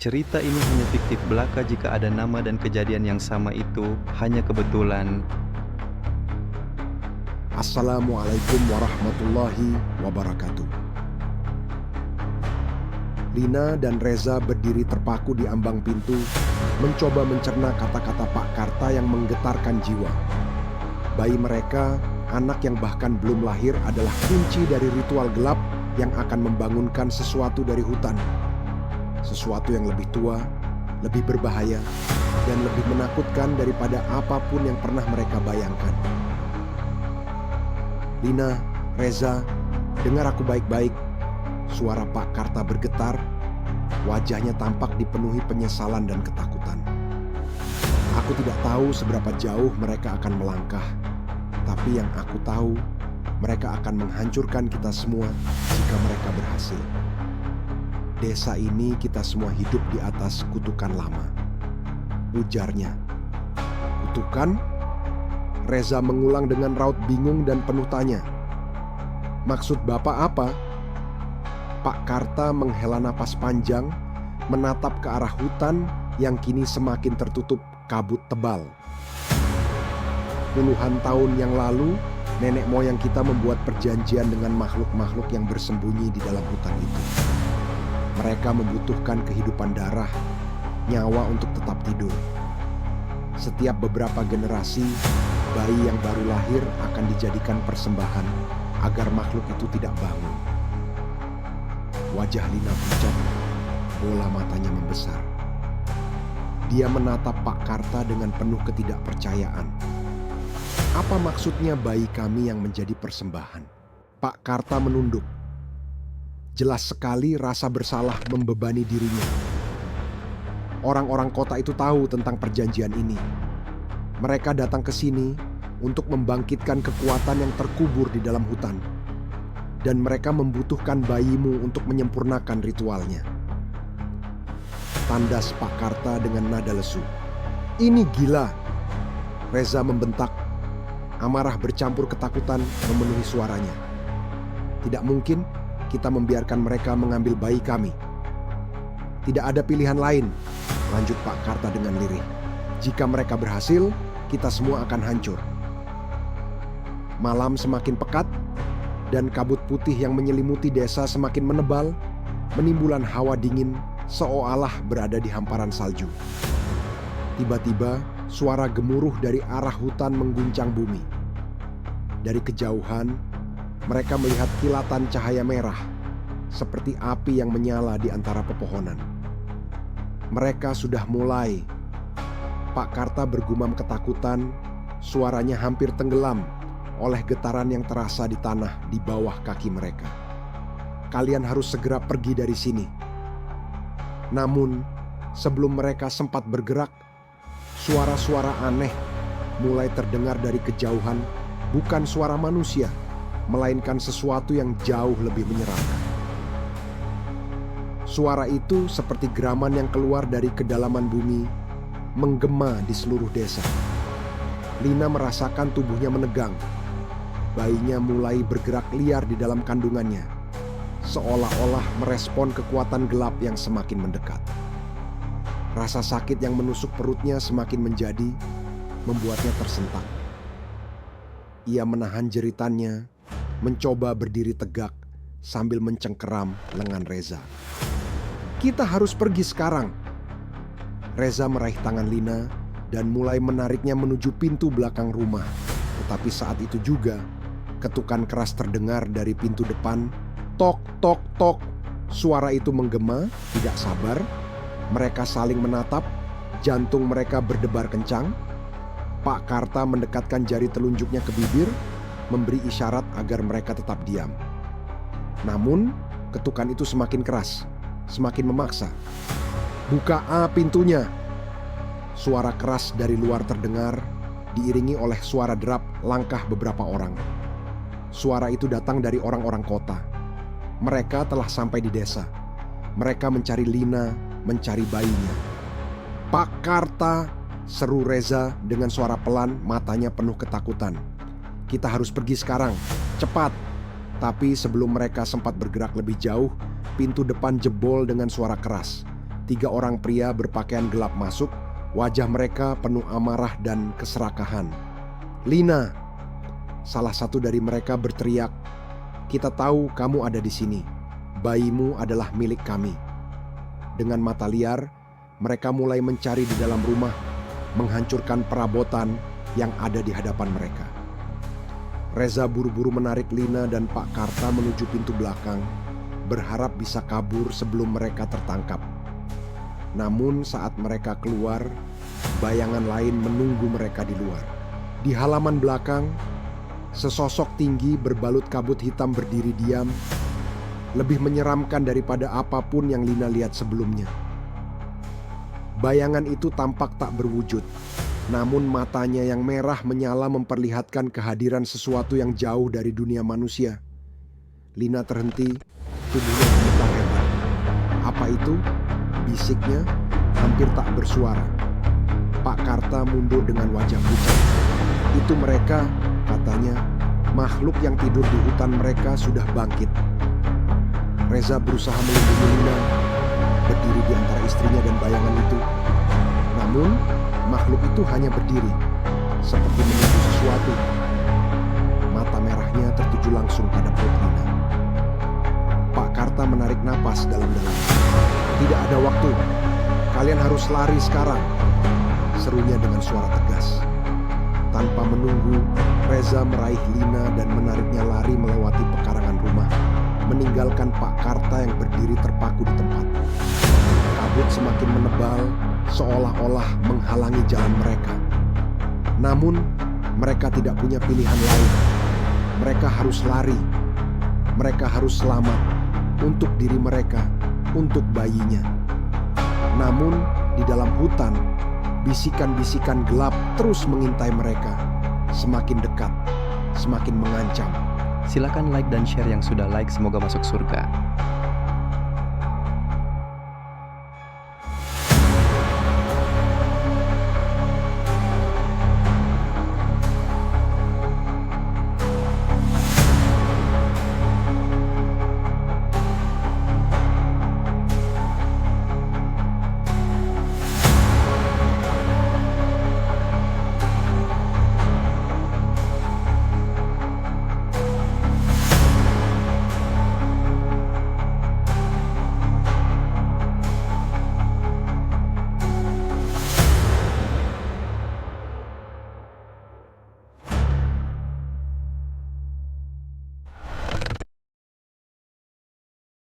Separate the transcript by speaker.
Speaker 1: Cerita ini hanya fiktif belaka jika ada nama dan kejadian yang sama itu hanya kebetulan.
Speaker 2: Assalamualaikum warahmatullahi wabarakatuh. Lina dan Reza berdiri terpaku di ambang pintu, mencoba mencerna kata-kata Pak Karta yang menggetarkan jiwa. Bayi mereka, anak yang bahkan belum lahir, adalah kunci dari ritual gelap yang akan membangunkan sesuatu dari hutan. Sesuatu yang lebih tua, lebih berbahaya, dan lebih menakutkan daripada apapun yang pernah mereka bayangkan. Lina, Reza, dengar aku baik-baik. Suara Pak Karta bergetar, wajahnya tampak dipenuhi penyesalan dan ketakutan. Aku tidak tahu seberapa jauh mereka akan melangkah, tapi yang aku tahu, mereka akan menghancurkan kita semua jika mereka berhasil. Desa ini kita semua hidup di atas kutukan lama, ujarnya. Kutukan? Reza mengulang dengan raut bingung dan penuh tanya. Maksud Bapak apa? Pak Karta menghela napas panjang, menatap ke arah hutan yang kini semakin tertutup kabut tebal. Puluhan tahun yang lalu, nenek moyang kita membuat perjanjian dengan makhluk-makhluk yang bersembunyi di dalam hutan itu. Mereka membutuhkan kehidupan darah, nyawa untuk tetap tidur. Setiap beberapa generasi, bayi yang baru lahir akan dijadikan persembahan agar makhluk itu tidak bangun. Wajah Lina pucat, bola matanya membesar. Dia menatap Pak Karta dengan penuh ketidakpercayaan. Apa maksudnya bayi kami yang menjadi persembahan? Pak Karta menunduk. Jelas sekali rasa bersalah membebani dirinya. Orang-orang kota itu tahu tentang perjanjian ini. Mereka datang ke sini untuk membangkitkan kekuatan yang terkubur di dalam hutan. Dan mereka membutuhkan bayimu untuk menyempurnakan ritualnya. Tandas Pak Karta dengan nada lesu. Ini gila. Reza membentak. Amarah bercampur ketakutan memenuhi suaranya. Tidak mungkin kita membiarkan mereka mengambil bayi kami. Tidak ada pilihan lain, lanjut Pak Karta dengan lirih. Jika mereka berhasil, kita semua akan hancur. Malam semakin pekat, dan kabut putih yang menyelimuti desa semakin menebal, menimbulan hawa dingin seolah berada di hamparan salju. Tiba-tiba, suara gemuruh dari arah hutan mengguncang bumi. Dari kejauhan, mereka melihat kilatan cahaya merah, seperti api yang menyala di antara pepohonan. Mereka sudah mulai. Pak Karta bergumam ketakutan, suaranya hampir tenggelam oleh getaran yang terasa di tanah di bawah kaki mereka. Kalian harus segera pergi dari sini. Namun, sebelum mereka sempat bergerak, suara-suara aneh mulai terdengar dari kejauhan, bukan suara manusia, melainkan sesuatu yang jauh lebih menyeramkan. Suara itu seperti geraman yang keluar dari kedalaman bumi, menggema di seluruh desa. Lina merasakan tubuhnya menegang. Bayinya mulai bergerak liar di dalam kandungannya, seolah-olah merespon kekuatan gelap yang semakin mendekat. Rasa sakit yang menusuk perutnya semakin menjadi, membuatnya tersentak. Ia menahan jeritannya, mencoba berdiri tegak sambil mencengkeram lengan Reza. Kita harus pergi sekarang. Reza meraih tangan Lina dan mulai menariknya menuju pintu belakang rumah. Tetapi saat itu juga, ketukan keras terdengar dari pintu depan. Tok, tok, tok. Suara itu menggema, tidak sabar. Mereka saling menatap, jantung mereka berdebar kencang. Pak Karta mendekatkan jari telunjuknya ke bibir, memberi isyarat agar mereka tetap diam. Namun, ketukan itu semakin keras, semakin memaksa. Buka pintunya. Suara keras dari luar terdengar, diiringi oleh suara derap langkah beberapa orang. Suara itu datang dari orang-orang kota. Mereka telah sampai di desa. Mereka mencari Lina, mencari bayinya. Pak Karta, seru Reza dengan suara pelan, matanya penuh ketakutan. Kita harus pergi sekarang, cepat. Tapi sebelum mereka sempat bergerak lebih jauh, pintu depan jebol dengan suara keras. 3 orang pria berpakaian gelap masuk, wajah mereka penuh amarah dan keserakahan. "Lina!" Salah satu dari mereka berteriak, "Kita tahu kamu ada di sini. Bayimu adalah milik kami." Dengan mata liar, mereka mulai mencari di dalam rumah, menghancurkan perabotan yang ada di hadapan mereka. Reza buru-buru menarik Lina dan Pak Karta menuju pintu belakang, berharap bisa kabur sebelum mereka tertangkap. Namun saat mereka keluar, bayangan lain menunggu mereka di luar. Di halaman belakang, sesosok tinggi berbalut kabut hitam berdiri diam, lebih menyeramkan daripada apapun yang Lina lihat sebelumnya. Bayangan itu tampak tak berwujud, namun matanya yang merah menyala memperlihatkan kehadiran sesuatu yang jauh dari dunia manusia. Lina terhenti, tubuhnya gemetar hebat. "Apa itu?" bisiknya, hampir tak bersuara. Pak Karta mundur dengan wajah pucat. "Itu mereka," katanya. "Makhluk yang tidur di hutan mereka sudah bangkit." Reza berusaha melindungi Lina, berdiri di antara istrinya dan bayangan itu. Namun, makhluk itu hanya berdiri, seperti menunggu sesuatu. Mata merahnya tertuju langsung pada perut Lina. Pak Karta menarik napas dalam-dalam. "Tidak ada waktu. Kalian harus lari sekarang," serunya dengan suara tegas. Tanpa menunggu, Reza meraih Lina dan menariknya lari melewati pekarangan rumah, meninggalkan Pak Karta yang berdiri terpaku di tempat. Kabut semakin menebal, seolah-olah menghalangi jalan mereka. Namun, mereka tidak punya pilihan lain. Mereka harus lari. Mereka harus selamat untuk diri mereka, untuk bayinya. Namun, di dalam hutan, bisikan-bisikan gelap terus mengintai mereka, semakin dekat, semakin mengancam.
Speaker 1: Silakan like dan share yang sudah like, semoga masuk surga.